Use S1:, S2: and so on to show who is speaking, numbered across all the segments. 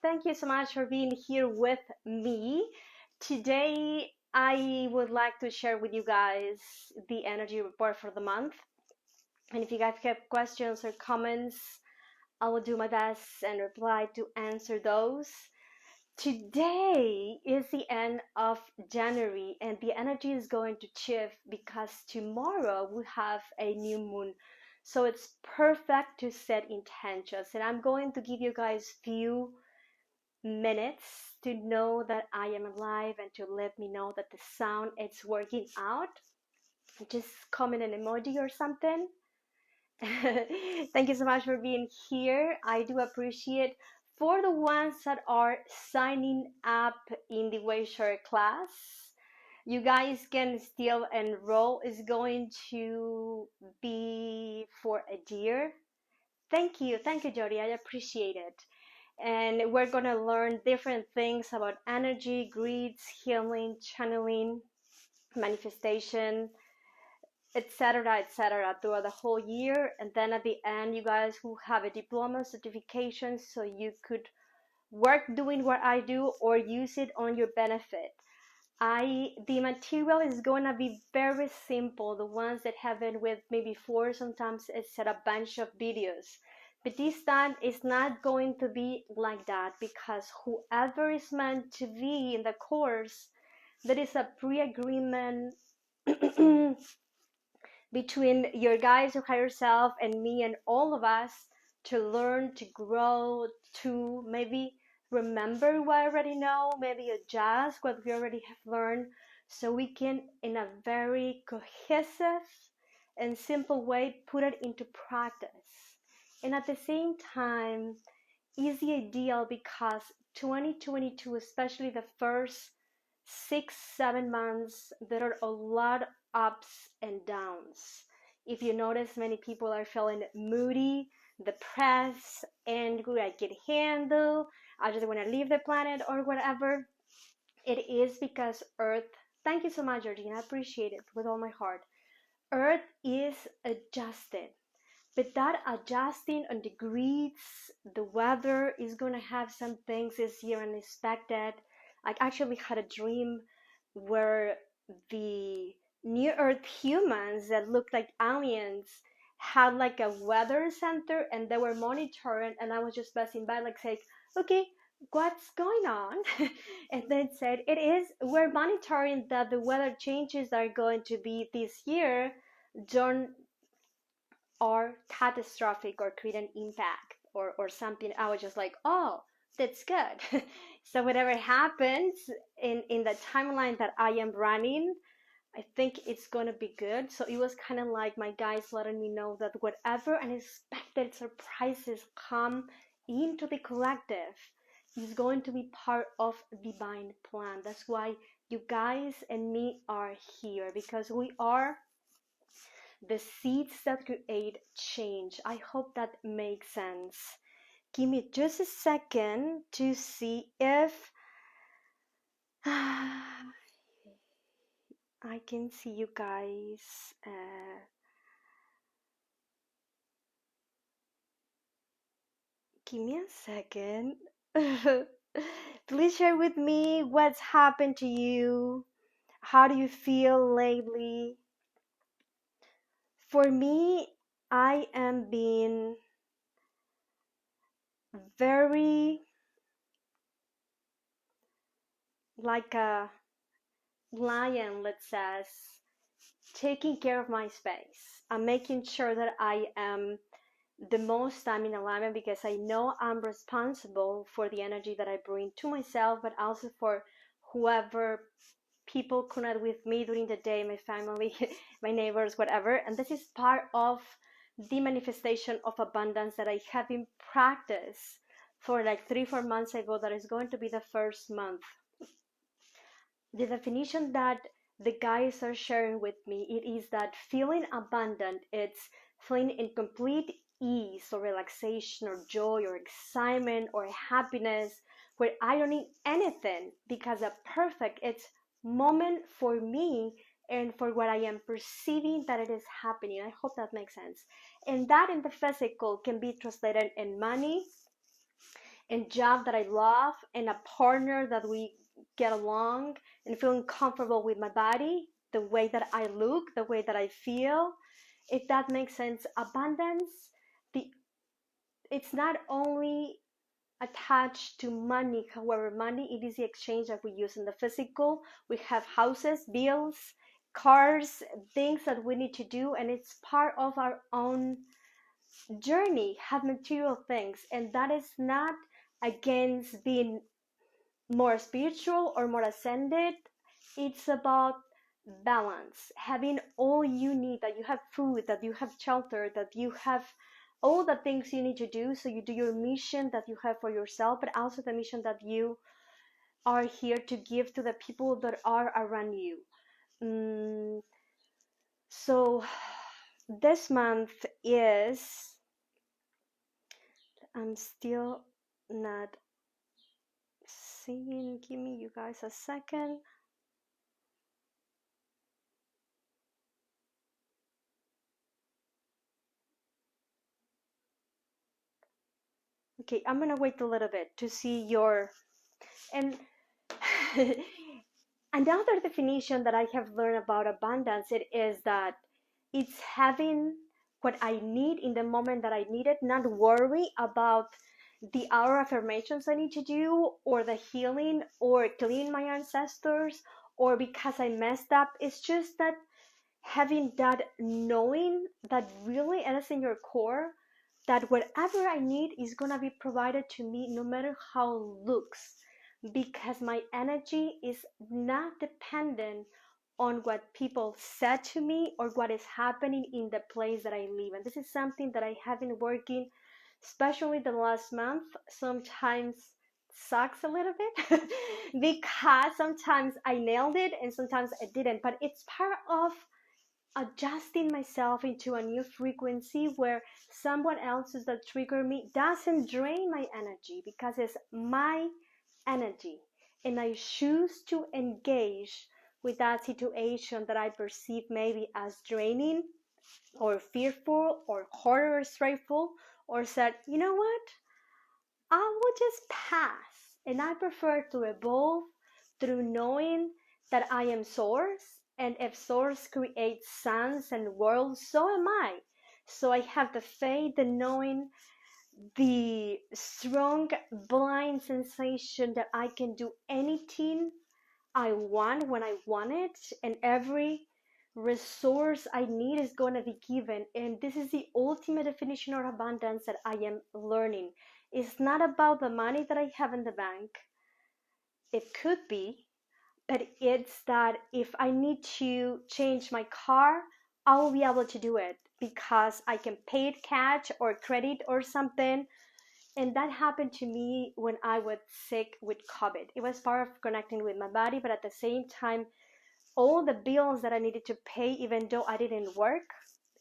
S1: Thank you so much for being here with me. Today, I would like to share with you guys the energy report for the month. And if you guys have questions or comments, I will do my best and reply to answer those. Today is the end of January, and the energy is going to shift because tomorrow we have a new moon. So it's perfect to set intentions, and I'm going to give you guys few minutes to know that I am alive and to let me know that the sound is working out. Just comment an emoji or something. Thank you so much for being here. I do appreciate for the ones that are signing up in the Wayshare class. You guys can still enroll. It's going to be for a year. Thank you, Jody. I appreciate it. And we're gonna learn different things about energy, grids, healing, channeling, manifestation, etc., throughout the whole year. And then at the end, you guys will have a diploma certification so you could work doing what I do or use it on your benefit. The material is gonna be very simple. The ones that have been with me before, sometimes it's a bunch of videos. But this time it's not going to be like that because whoever is meant to be in the course, there is a pre-agreement between your guys, your higher self, and me and all of us to learn, to grow, to maybe remember what I already know, maybe adjust what we already have learned, so we can, in a very cohesive and simple way, put it into practice. And at the same time, is the ideal because 2022, especially the first 6-7 months, there are a lot of ups and downs. If you notice, many people are feeling moody, depressed, angry, I can't handle, I just want to leave the planet or whatever. It is because Earth, thank you so much, Georgina, I appreciate it with all my heart. Earth is adjusted. But that adjusting on the grids, the weather is gonna have some things this year unexpected. I actually had a dream where the New Earth humans that looked like aliens had like a weather center and they were monitoring, and I was just passing by like saying, okay, what's going on? And then said, we're monitoring that the weather changes that are going to be this year don't are catastrophic or create an impact or something. I was just like, oh, that's good. So whatever happens in the timeline that I am running, I think it's gonna be good. So it was kind of like my guys letting me know that whatever unexpected surprises come into the collective is going to be part of divine plan. That's why you guys and me are here, because we are the seeds that create change. I hope that makes sense. Give me just a second to see if I can see you guys. Give me a second. Please share with me what's happened to you. How do you feel lately? For me, I am being very like a lion, let's say, taking care of my space. I'm making sure that I am the most time in alignment because I know I'm responsible for the energy that I bring to myself, but also for whoever people connect with me during the day, my family, my neighbors, whatever. And this is part of the manifestation of abundance that I have in practice for like 3-4 months ago. That is going to be the first month. The definition that the guys are sharing with me, it is that feeling abundant, it's feeling in complete ease or relaxation or joy or excitement or happiness, where I don't need anything because a perfect it's moment for me and for what I am perceiving that it is happening. I hope that makes sense. And that in the physical can be translated in money, and job that I love and a partner that we get along and feeling comfortable with my body, the way that I look, the way that I feel, if that makes sense. Abundance, the it's not only attached to money. However, money, it is the exchange that we use in the physical. We have houses, bills, cars, things that we need to do, and it's part of our own journey, have material things, and that is not against being more spiritual or more ascended. It's about balance, having all you need, that you have food, that you have shelter, that you have all the things you need to do, so you do your mission that you have for yourself, but also the mission that you are here to give to the people that are around you. So this month is, I'm still not seeing, give me you guys a second. Okay, I'm gonna wait a little bit to see your, and another definition that I have learned about abundance, it is that it's having what I need in the moment that I need it, not worry about the hour affirmations I need to do, or the healing, or clean my ancestors, or because I messed up. It's just that having that knowing that really it is in your core, that whatever I need is gonna be provided to me no matter how it looks, because my energy is not dependent on what people said to me or what is happening in the place that I live. And this is something that I have been working, especially the last month. Sometimes sucks a little bit because sometimes I nailed it and sometimes I didn't, but it's part of adjusting myself into a new frequency where someone else's that trigger me doesn't drain my energy, because it's my energy and I choose to engage with that situation that I perceive maybe as draining or fearful or horror or stressful, or said, you know what, I will just pass. And I prefer to evolve through knowing that I am source. And if source creates suns and worlds, so am I. So I have the faith in knowing the strong, blind sensation that I can do anything I want when I want it, and every resource I need is going to be given. And this is the ultimate definition of abundance that I am learning. It's not about the money that I have in the bank. It could be, but it's that if I need to change my car, I will be able to do it because I can pay it cash or credit or something. And that happened to me when I was sick with COVID. It was part of connecting with my body, but at the same time, all the bills that I needed to pay, even though I didn't work,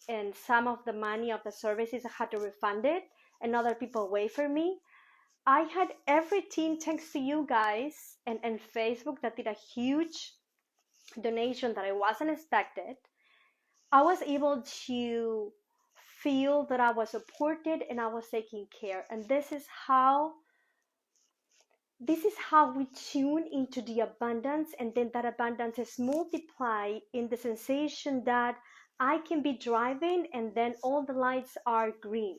S1: and some of the money of the services I had to refund it, and other people wait for me. I had everything thanks to you guys and Facebook that did a huge donation that I wasn't expected. I was able to feel that I was supported and I was taken care. And this is how we tune into the abundance, and then that abundance is multiplied in the sensation that I can be driving and then all the lights are green.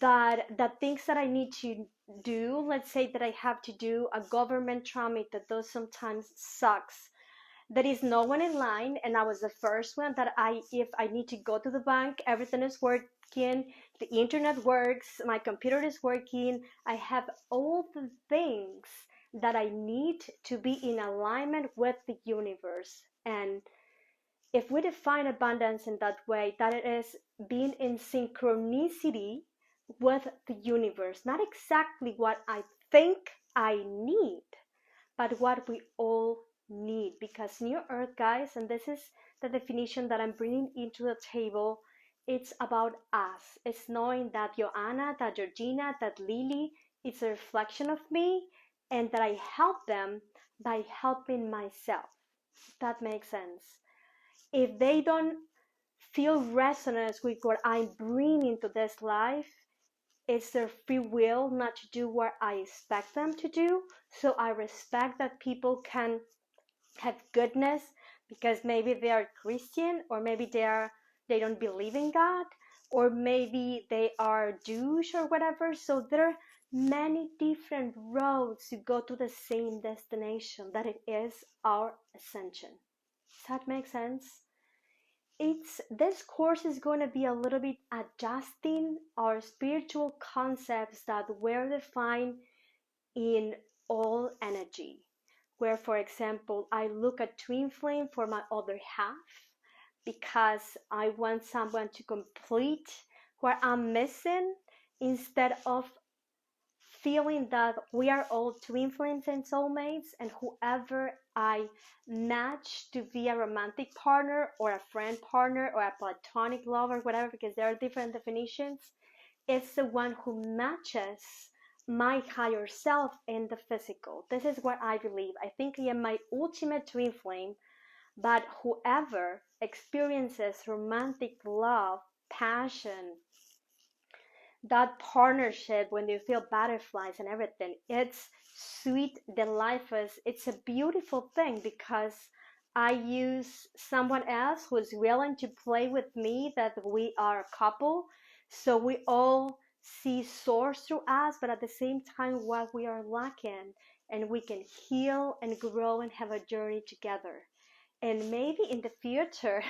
S1: That the things that I need to do, let's say that I have to do a government tramit that does sometimes sucks. There is no one in line, and I was the first one that if I need to go to the bank, everything is working, the internet works, my computer is working, I have all the things that I need to be in alignment with the universe. And if we define abundance in that way, that it is being in synchronicity with the universe, not exactly what I think I need, but what we all need. Because New Earth, guys, and this is the definition that I'm bringing into the table, it's about us. It's knowing that Joanna, that Georgina, that Lily, it's a reflection of me, and that I help them by helping myself. That makes sense. If they don't feel resonance with what I'm bringing to this life, It's their free will not to do what I expect them to do. So I respect that people can have goodness because maybe they are Christian, or maybe they don't believe in God, or maybe they are Jewish or whatever. So there are many different roads to go to the same destination, that it is our ascension. Does that make sense? This course is going to be a little bit adjusting our spiritual concepts that were defined in all energy, where, for example, I look at twin flame for my other half because I want someone to complete what I'm missing, instead of feeling that we are all twin flames and soulmates, and whoever I match to be a romantic partner or a friend partner or a platonic lover, whatever, because there are different definitions, it's the one who matches my higher self in the physical. This is what I believe. I think I am my ultimate twin flame, but whoever experiences romantic love, passion, that partnership when you feel butterflies and everything, it's sweet, delightful. It's a beautiful thing because I use someone else who's willing to play with me, that we are a couple, so we all see source through us, but at the same time what we are lacking, and we can heal and grow and have a journey together. And maybe in the future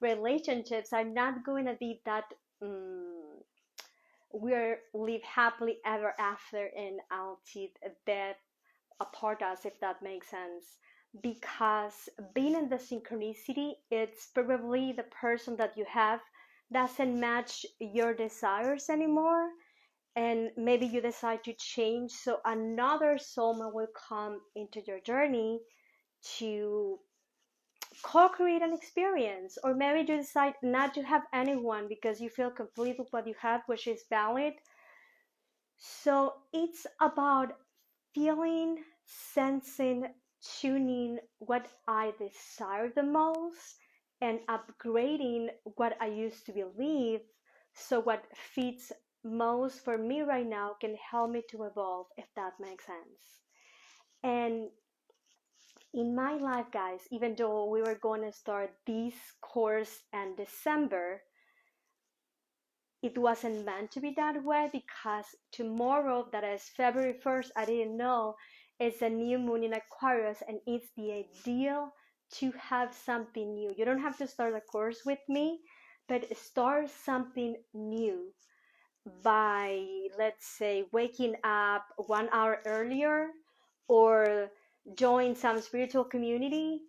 S1: relationships are not going to be that we're live happily ever after and until death apart us, if that makes sense. Because being in the synchronicity, it's probably the person that you have doesn't match your desires anymore, and maybe you decide to change, so another soulmate will come into your journey to co-create an experience. Or maybe you decide not to have anyone because you feel complete with what you have, which is valid. So it's about feeling, sensing, tuning what I desire the most, and upgrading what I used to believe, so what fits most for me right now can help me to evolve, if that makes sense. And in my life, guys, even though we were going to start this course in December, it wasn't meant to be that way, because tomorrow, that is February 1st, I didn't know, is a new moon in Aquarius, and it's the ideal to have something new. You don't have to start a course with me, but start something new by, let's say, waking up 1 hour earlier, or join some spiritual community,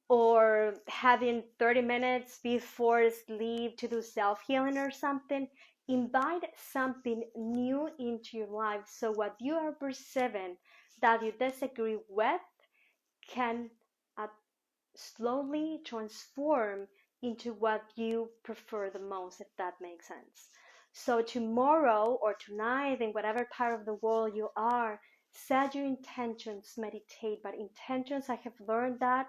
S1: or having 30 minutes before sleep to do self-healing or something. Invite something new into your life, so what you are perceiving that you disagree with can uh, slowly transform into what you prefer the most, if that makes sense. So tomorrow or tonight, in whatever part of the world you are, set your intentions, meditate. But intentions, I have learned that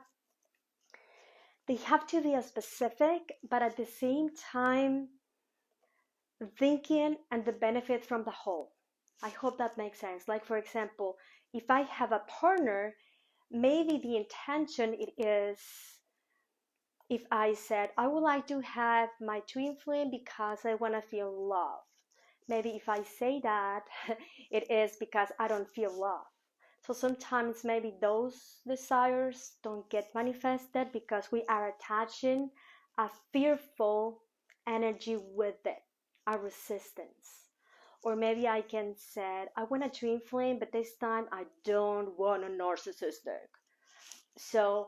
S1: they have to be specific, but at the same time thinking and the benefit from the whole. I hope that makes sense. Like, for example, if I have a partner, maybe the intention it is, if I said I would like to have my twin flame because I want to feel love. Maybe if I say that, it is because I don't feel love. So sometimes maybe those desires don't get manifested because we are attaching a fearful energy with it, a resistance. Or maybe I can say, I want a twin flame, but this time I don't want a narcissistic. So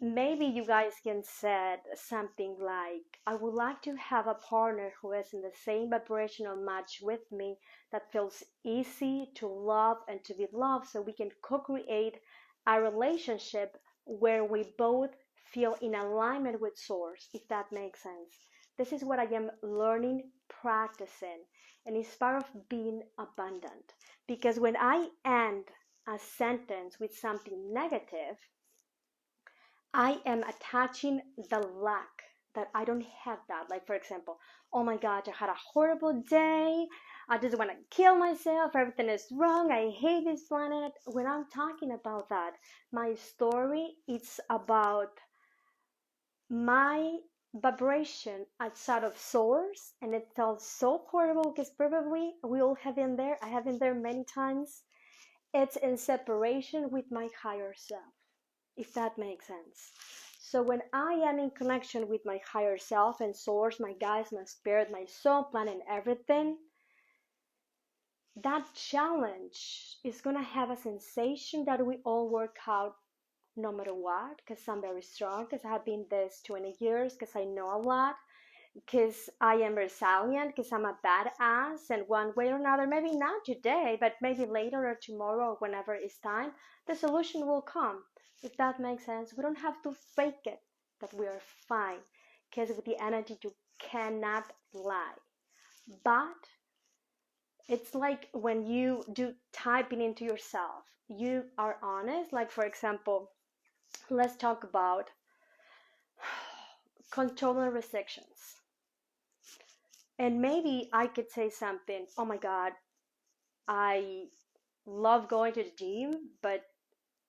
S1: maybe you guys can say something like, I would like to have a partner who is in the same vibrational match with me, that feels easy to love and to be loved, so we can co-create a relationship where we both feel in alignment with source, if that makes sense. This is what I am learning, practicing, and it's part of being abundant. Because when I end a sentence with something negative, I am attaching the lack, that I don't have that. Like, for example, oh my God, I had a horrible day. I just want to kill myself, everything is wrong, I hate this planet. When I'm talking about that, my story is about my vibration outside of source, and it felt so horrible because probably we all have been there. I have been there many times. It's in separation with my higher self, if that makes sense. So when I am in connection with my higher self and source, my guides, my spirit, my soul plan, and everything, that challenge is gonna have a sensation that we all work out no matter what, because I'm very strong, because I have been this 20 years, because I know a lot, because I am resilient, because I'm a badass, and one way or another, maybe not today, but maybe later or tomorrow or whenever it's time, the solution will come. If that makes sense, we don't have to fake it that we are fine, because with the energy you cannot lie. But it's like when you do typing into yourself, you are honest. Like, for example, let's talk about controlling restrictions. And maybe I could say something, oh my God, I love going to the gym, but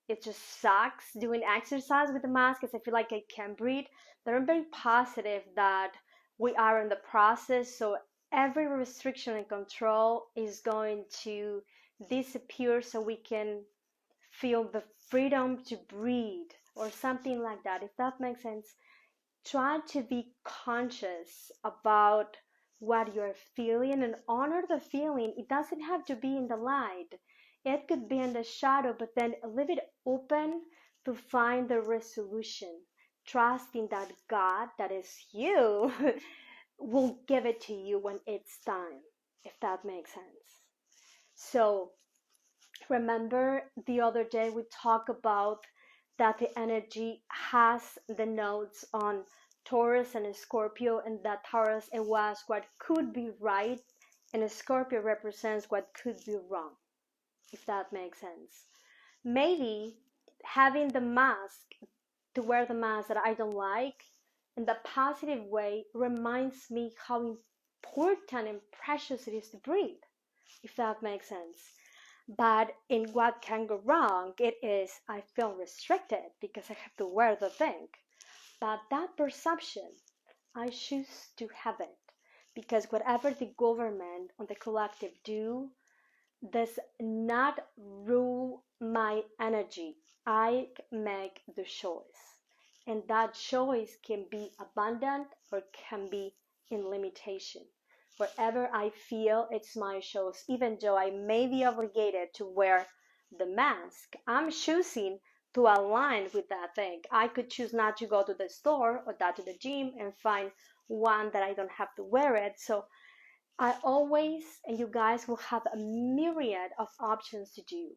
S1: it just sucks doing exercise with the mask because I feel like I can't breathe. But I'm very positive that we are in the process, so every restriction and control is going to disappear so we can feel the freedom to breathe or something like that, if that makes sense. Try to be conscious about what you're feeling and honor the feeling. It doesn't have to be in the light, it could be in the shadow, but then leave it open to find the resolution, trusting that God, that is you, will give it to you when it's time, if that makes sense. So remember the other day we talked about that the energy has the nodes on Taurus and Scorpio, and that Taurus, it was what could be right, and Scorpio represents what could be wrong, if that makes sense. Maybe having the mask, to wear the mask that I don't like, in the positive way, reminds me how important and precious it is to breathe, if that makes sense. But in what can go wrong, it is I feel restricted because I have to wear the thing. But that perception, I choose to have it, because whatever the government or the collective do does not rule my energy. I make the choice. And that choice can be abundant or can be in limitation. Wherever I feel it's my choice, even though I may be obligated to wear the mask, I'm choosing to align with that thing. I could choose not to go to the store or not to the gym and find one that I don't have to wear it. So I always, and you guys will have a myriad of options to do.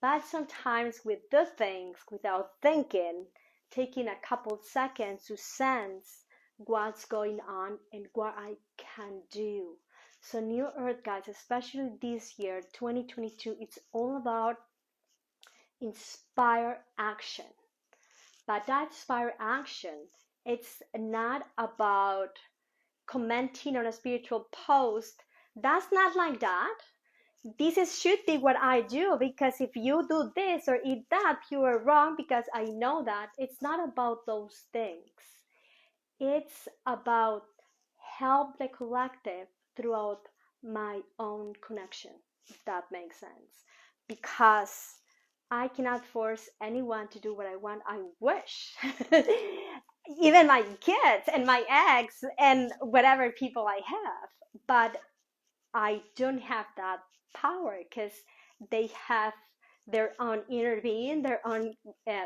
S1: But sometimes we do things without thinking, taking a couple seconds to sense what's going on and what I can do. So New Earth, guys, especially this year, 2022, it's all about inspire action. But that inspire action, it's not about commenting on a spiritual post. That's not like that. This is should be what I do, because if you do this or eat that, you are wrong, because I know that. It's not about those things. It's about help the collective throughout my own connection, if that makes sense. Because I cannot force anyone to do what I want. I wish. Even my kids and my ex and whatever people I have. But I don't have that power, because they have their own inner being, their own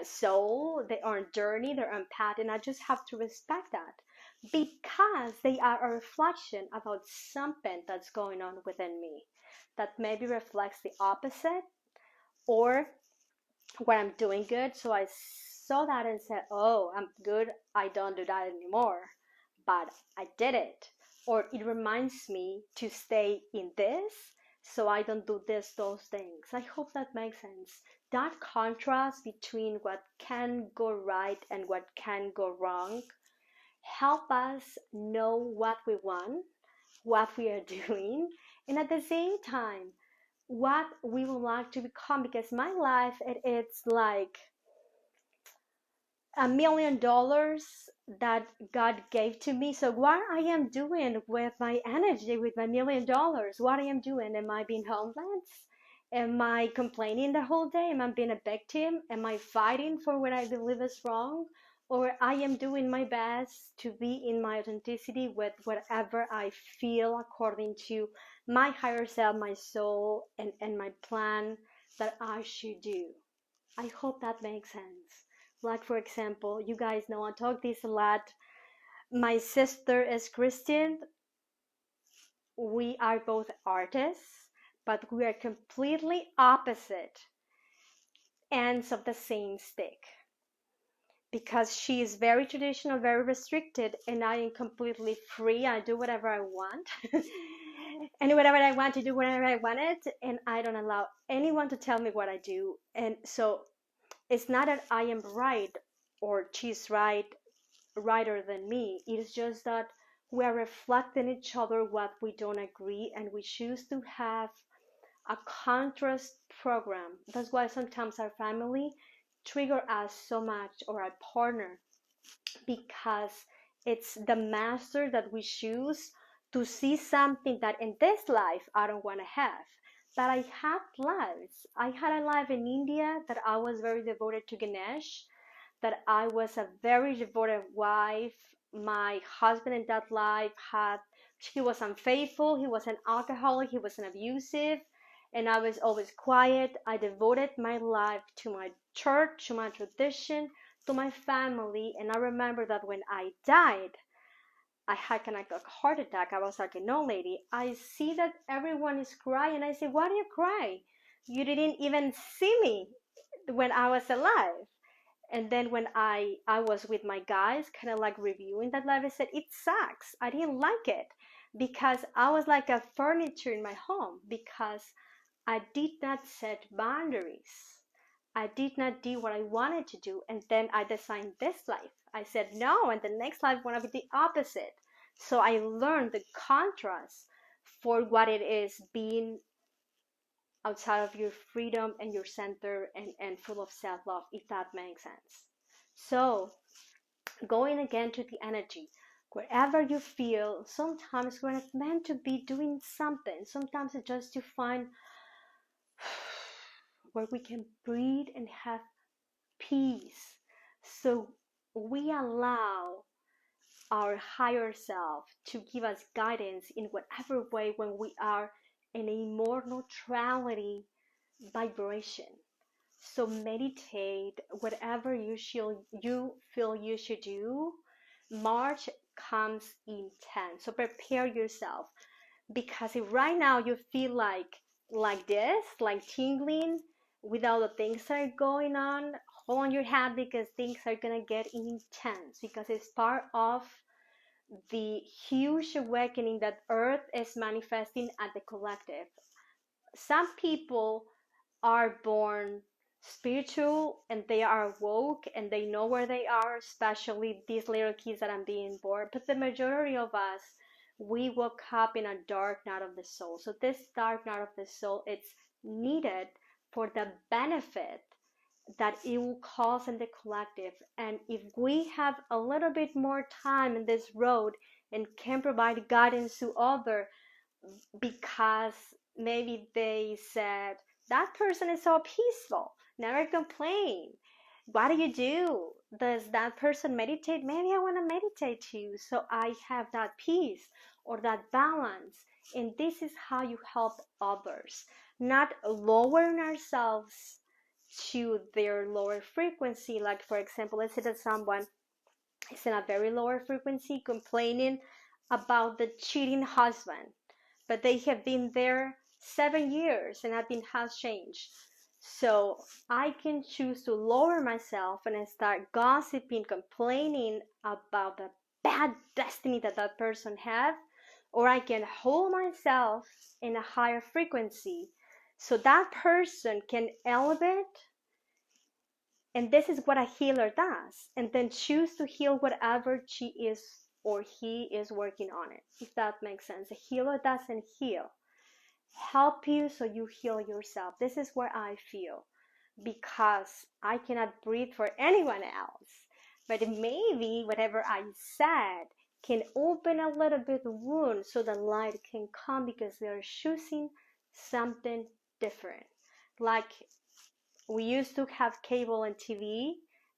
S1: soul, their own journey, their own path, and I just have to respect that, because they are a reflection about something that's going on within me that maybe reflects the opposite, or what I'm doing good. So I saw that and said, oh, I'm good, I don't do that anymore, but I did it. Or it reminds me to stay in this so I don't do those things. I hope that makes sense. That contrast between what can go right and what can go wrong help us know what we want, what we are doing, And at the same time, what we would like to become, because my life, it's like $1 million that God gave to me. So what I am doing with my energy, with my $1 million, what I am doing? Am I being homeless? Am I complaining the whole day? Am I being a victim? Am I fighting for what I believe is wrong? Or I am doing my best to be in my authenticity with whatever I feel according to my higher self, my soul, and my plan that I should do. I hope that makes sense. Like, for example, you guys know I talk this a lot. My sister is Christian. We are both artists, but we are completely opposite ends of the same stick. Because she is very traditional, very restricted, and I am completely free. I do whatever I want. And whatever I want to do, whenever I want it, and I don't allow anyone to tell me what I do. And so it's not that I am right or she's righter than me. It's just that we are reflecting each other what we don't agree, and we choose to have a contrast program. That's why sometimes our family trigger us so much, or our partner, because it's the master that we choose to see something that in this life I don't want to have. But I had lives. I had a life in India that I was very devoted to Ganesh, that I was a very devoted wife. My husband in that life he was unfaithful, he was an alcoholic, he was an abusive, and I was always quiet. I devoted my life to my church, to my tradition, to my family. And I remember that when I died, I had kind of like a heart attack. I was like, no, lady, I see that everyone is crying. I say, why do you cry? You didn't even see me when I was alive. And then when I was with my guys, kind of like reviewing that life, I said, it sucks. I didn't like it because I was like a furniture in my home, because I did not set boundaries. I did not do what I wanted to do. And then I designed this life. I said no, and the next life want to be the opposite. So I learned the contrast for what it is being outside of your freedom and your center, and full of self-love, if that makes sense. So going again to the energy, wherever you feel, sometimes we're not meant to be doing something. Sometimes it's just to find where we can breathe and have peace. So we allow our higher self to give us guidance in whatever way when we are in a more neutrality vibration. So meditate, whatever you feel you should do. March comes in 10. So prepare yourself, because if right now you feel like this, like tingling with all the things that are going on, hold on your hat, because things are gonna get intense, because it's part of the huge awakening that Earth is manifesting at the collective. Some people are born spiritual and they are woke and they know where they are, especially these little kids that are being born. But the majority of us, we woke up in a dark night of the soul. So this dark night of the soul, it's needed for the benefit that it will cause in the collective. And if we have a little bit more time in this road and can provide guidance to others, because maybe they said, that person is so peaceful, never complain. What do? Does that person meditate? Maybe I want to meditate too, so I have that peace or that balance. And this is how you help others, not lowering ourselves to their lower frequency. Like, for example, let's say that someone is in a very lower frequency complaining about the cheating husband, but they have been there 7 years and nothing has changed. So I can choose to lower myself and start gossiping, complaining about the bad destiny that that person have, or I can hold myself in a higher frequency so that person can elevate. And this is what a healer does, and then choose to heal whatever she is or he is working on it, if that makes sense. A healer doesn't heal. help you so you heal yourself. This is what I feel, because I cannot breathe for anyone else. But maybe whatever I said can open a little bit the wound so the light can come, because they're choosing something different. Like, we used to have cable and TV.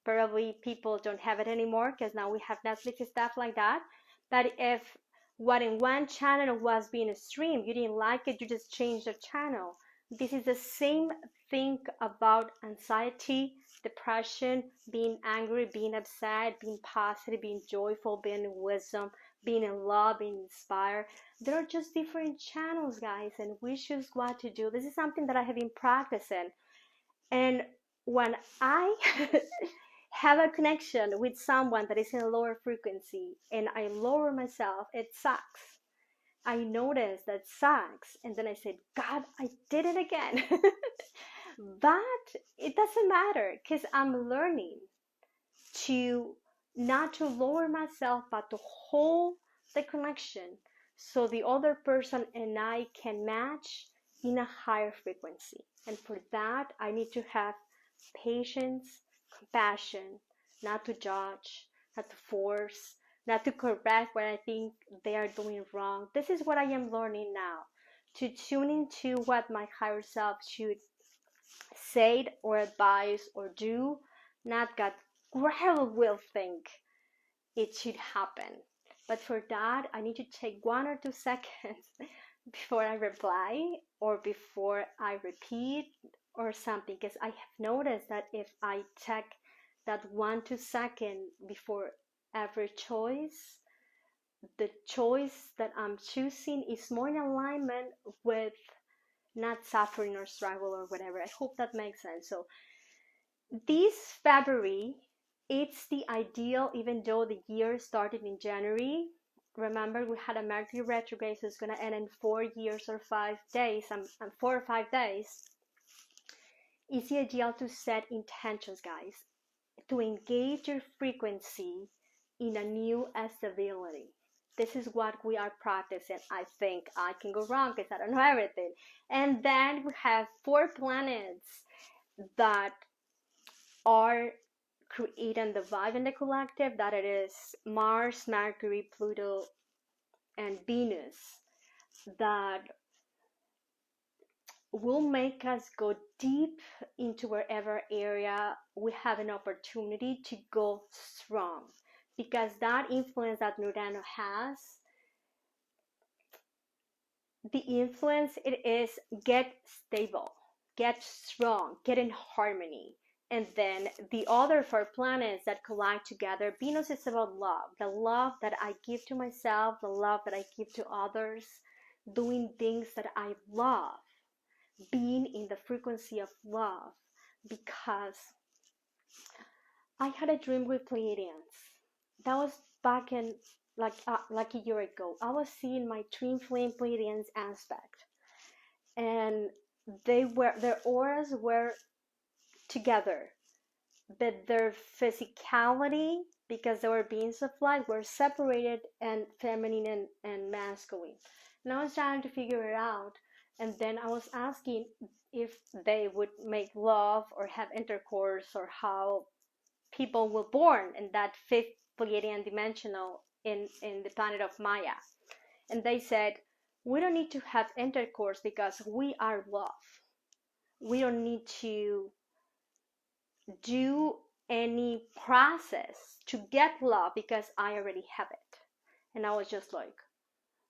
S1: Probably people don't have it anymore because now we have Netflix and stuff like that. But if what in one channel was being streamed, you didn't like it, you just changed the channel. This is the same thing about anxiety, depression, being angry, being upset, being positive, being joyful, being in wisdom, being in love, being inspired. There are just different channels, guys, and we choose what to do. This is something that I have been practicing. And when I have a connection with someone that is in a lower frequency and I lower myself, it sucks. I notice that sucks. And then I said, God, I did it again. But it doesn't matter, because I'm learning to not to lower myself, but to hold the connection so the other person and I can match in a higher frequency. And for that, I need to have patience, compassion, not to judge, not to force, not to correct what I think they are doing wrong. This is what I am learning now, to tune into what my higher self should say or advise or do, not what gravel will think it should happen. But for that, I need to take 1 or 2 seconds before I reply or before I repeat or something, because I have noticed that if I take that 1 2 second before every choice, the choice that I'm choosing is more in alignment with not suffering or struggle or whatever. I hope that makes sense. So this February, it's the ideal, even though the year started in January. Remember, we had a Mercury retrograde, so it's going to end in 4 years or 5 days, 4 or 5 days. It's the ideal to set intentions, guys, to engage your frequency in a new stability. This is what we are practicing. I think I can go wrong because I don't know everything. And then we have 4 planets that are creating the vibe in the collective, that it is Mars, Mercury, Pluto, and Venus, that will make us go deep into wherever area we have an opportunity to go strong. Because that influence that Nurano has, the influence it is get stable, get strong, get in harmony. And then the other 4 planets that collide together, Venus is about love, the love that I give to myself, the love that I give to others, doing things that I love, being in the frequency of love. Because I had a dream with Pleiadians. That was back in like a year ago. I was seeing my twin flame Pleiadians aspect, and their auras were together, but their physicality, because they were beings of light, were separated, and feminine and masculine. And I was trying to figure it out, and then I was asking if they would make love or have intercourse, or how people were born in that 5th Pleiadian dimensional in the planet of Maya. And they said, we don't need to have intercourse because we are love. We don't need to do any process to get love because I already have it. And I was just like,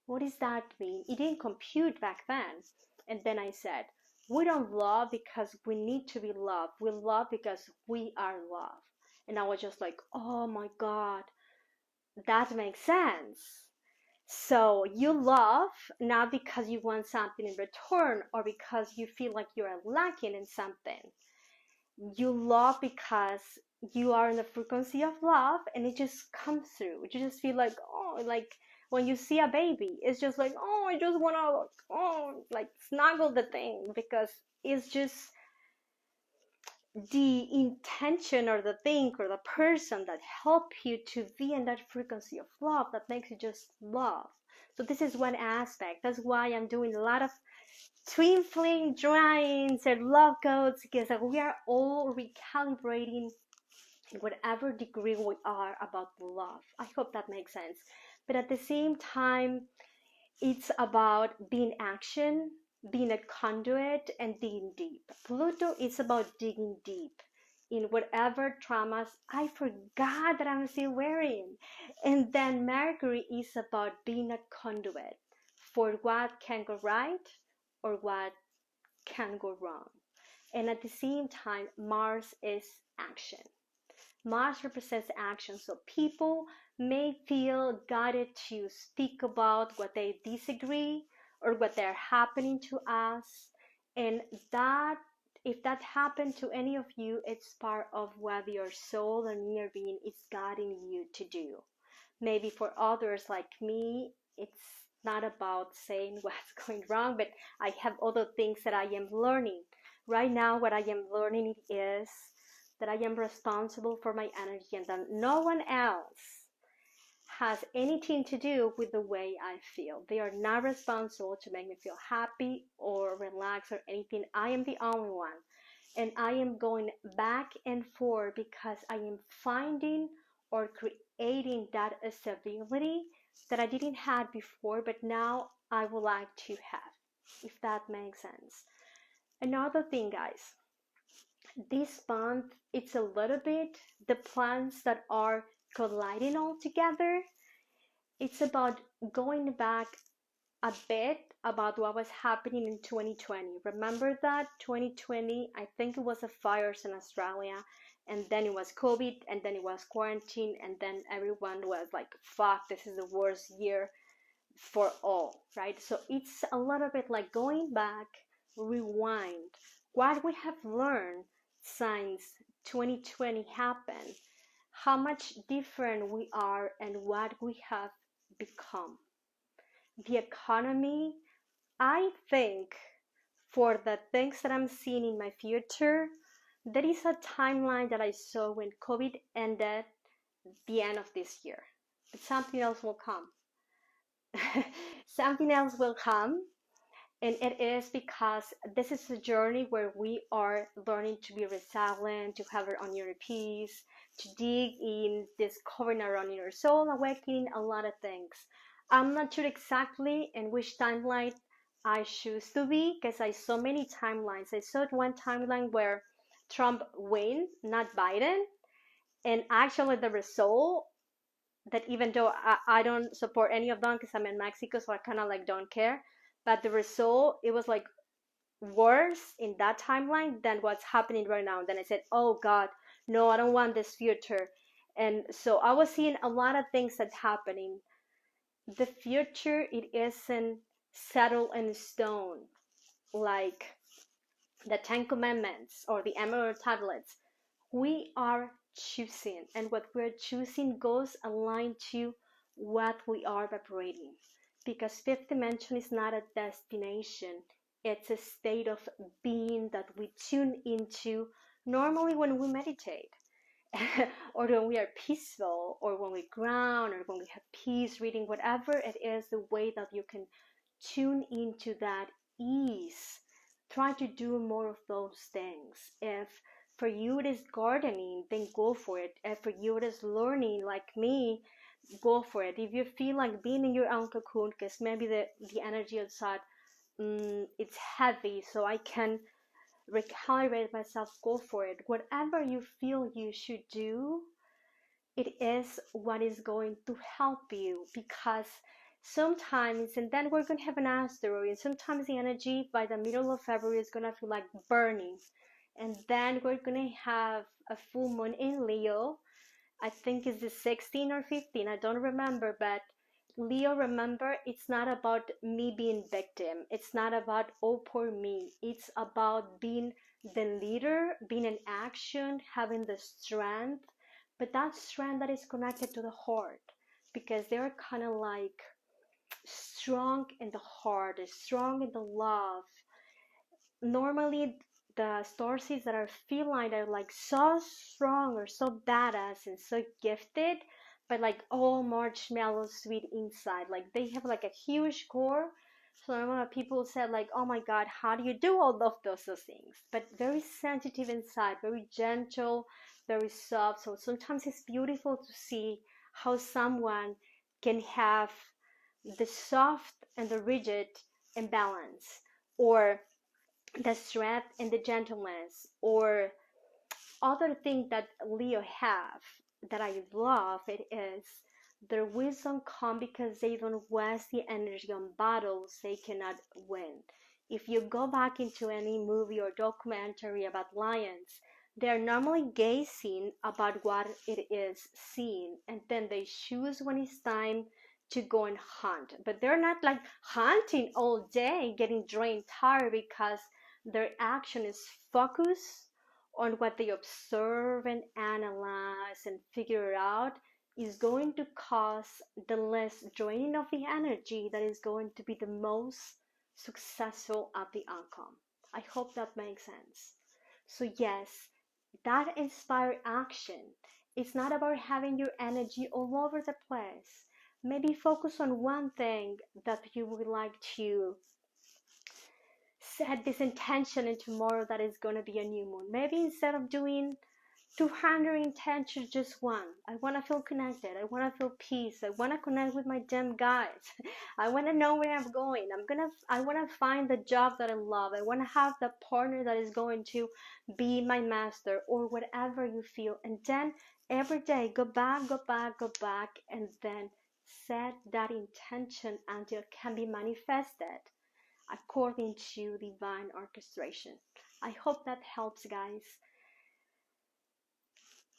S1: what does that mean? It didn't compute back then. And then I said, we don't love because we need to be loved. We love because we are love. And I was just like, oh my God, that makes sense. So you love not because you want something in return or because you feel like you're lacking in something. You love because you are in the frequency of love, and it just comes through. You just feel like, oh, like when you see a baby, it's just like, oh, I just want to, oh, like snuggle the thing, because it's just the intention or the thing or the person that help you to be in that frequency of love that makes you just love. So this is one aspect. That's why I'm doing a lot of twin flame drawings or love codes, because we are all recalibrating in whatever degree we are about love. I hope that makes sense. But at the same time, it's about being action, being a conduit, and digging deep. Pluto is about digging deep in whatever traumas I forgot that I'm still wearing. And then Mercury is about being a conduit for what can go right or what can go wrong. And at the same time, Mars is action. Mars represents action, so people may feel guided to speak about what they disagree or what they're happening to us. And that, if that happened to any of you, it's part of what your soul and inner being is guiding you to do. Maybe for others like me, it's not about saying what's going wrong, but I have other things that I am learning. Right now, what I am learning is that I am responsible for my energy and that no one else has anything to do with the way I feel. They are not responsible to make me feel happy or relaxed or anything. I am the only one. And I am going back and forth because I am finding or creating that stability that I didn't have before, but now I would like to have, if that makes sense. Another thing, guys, this month it's a little bit the planets that are colliding all together. It's about going back a bit about what was happening in 2020. Remember that 2020, I think it was a fires in Australia, and then it was COVID, and then it was quarantine, and then everyone was like, fuck, this is the worst year for all, right? So it's a little bit like going back, rewind what we have learned since 2020 happened, how much different we are, and what we have become. The economy, I think, for the things that I'm seeing in my future, there is a timeline that I saw when COVID ended the end of this year. But something else will come. Something else will come, and it is because this is a journey where we are learning to be resilient, to have our own inner peace, to dig in, discovering our own inner soul, awakening a lot of things. I'm not sure exactly in which timeline I choose to be because I saw many timelines. I saw one timeline where Trump win, not Biden, and actually the result that even though I don't support any of them because I'm in Mexico, so I kind of like don't care. But the result, it was like worse in that timeline than what's happening right now. And then I said, oh God, no, I don't want this future. And so I was seeing a lot of things that's happening. The future, it isn't settled in stone like the Ten Commandments or the Emerald Tablets. We are choosing, and what we're choosing goes aligned to what we are vibrating. Because fifth dimension is not a destination, it's a state of being that we tune into normally when we meditate. Or when we are peaceful, or when we ground, or when we have peace reading, whatever it is, the way that you can tune into that ease. Try to do more of those things. If for you it is gardening, then go for it. If for you it is learning like me, go for it. If you feel like being in your own cocoon, because maybe the energy outside, it's heavy, so I can recalibrate myself, go for it. Whatever you feel you should do, it is what is going to help you, because sometimes, and then we're going to have an asteroid, and sometimes the energy by the middle of February is going to feel like burning, and then we're going to have a full moon in Leo. I think it's the 16 or 15, I don't remember, but Leo, remember, it's not about me being victim. It's not about, oh, poor me. It's about being the leader, being in action, having the strength, but that strength that is connected to the heart, because they're kind of like strong in the heart, strong in the love. Normally, the star seeds that are feline are like so strong or so badass and so gifted, but like all marshmallow sweet inside. Like they have like a huge core, So a lot of people said like, oh my God, how do you do all of those things? But very sensitive inside, very gentle, very soft. So sometimes it's beautiful to see how someone can have the soft and the rigid imbalance, or the strength and the gentleness, or other thing that Leo have that I love, it is their wisdom come because they don't waste the energy on battles they cannot win. If you go back into any movie or documentary about lions, they're normally gazing about what it is seen, and then they choose when it's time to go and hunt. But they're not like hunting all day, getting drained tired, because their action is focused on what they observe and analyze and figure out is going to cause the less draining of the energy that is going to be the most successful at the outcome. I hope that makes sense. So yes, that inspired action. It's not about having your energy all over the place. Maybe focus on one thing that you would like to set this intention in tomorrow, that is going to be a new moon. Maybe instead of doing 200 intentions, just one. I want to feel connected. I want to feel peace. I want to connect with my damn guides. I want to know where I'm going. I want to find the job that I love. I want to have the partner that is going to be my master, or whatever you feel. And then every day, go back, and then set that intention until it can be manifested according to divine orchestration. I hope that helps, guys.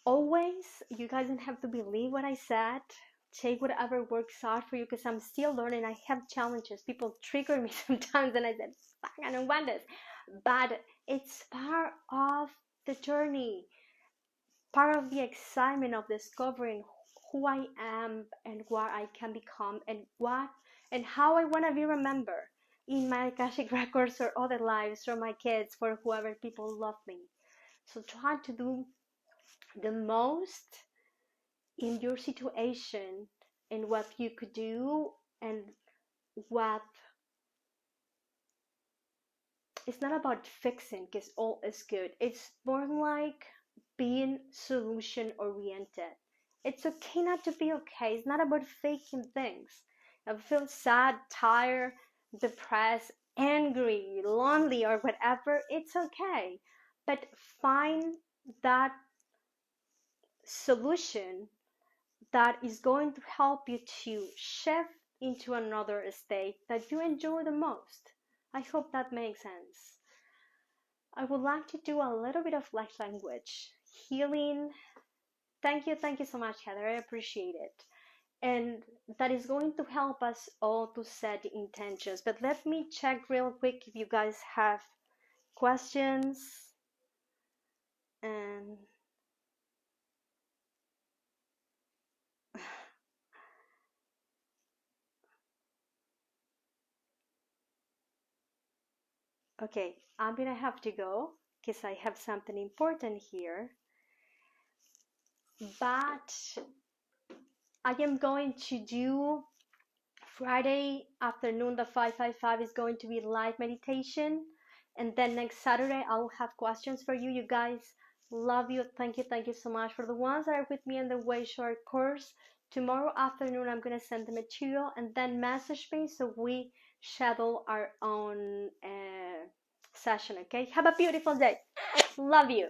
S1: Always, you guys don't have to believe what I said. Take whatever works out for you, because I'm still learning. I have challenges. People trigger me sometimes, and I said, fuck, I don't want this. But it's part of the journey, part of the excitement of discovering who I am and what I can become, and how I want to be remembered in my Akashic records or other lives, for my kids, for whoever people love me. So try to do the most in your situation, and what you could do, and what it's not about fixing, because all is good. It's more like being solution oriented. It's okay not to be okay. It's not about faking things. If you feel sad, tired, depressed, angry, lonely, or whatever, it's okay. But find that solution that is going to help you to shift into another state that you enjoy the most. I hope that makes sense. I would like to do a little bit of light language healing. Thank you so much, Heather. I appreciate it. And that is going to help us all to set the intentions. But let me check real quick if you guys have questions. And okay, I'm gonna have to go because I have something important here. But I am going to do Friday afternoon, the 555 is going to be live meditation. And then next Saturday, I will have questions for you. You guys, love you. Thank you so much. For the ones that are with me in the Way Short course, tomorrow afternoon, I'm going to send the material, and then message me so we schedule our own session, okay? Have a beautiful day. Love you.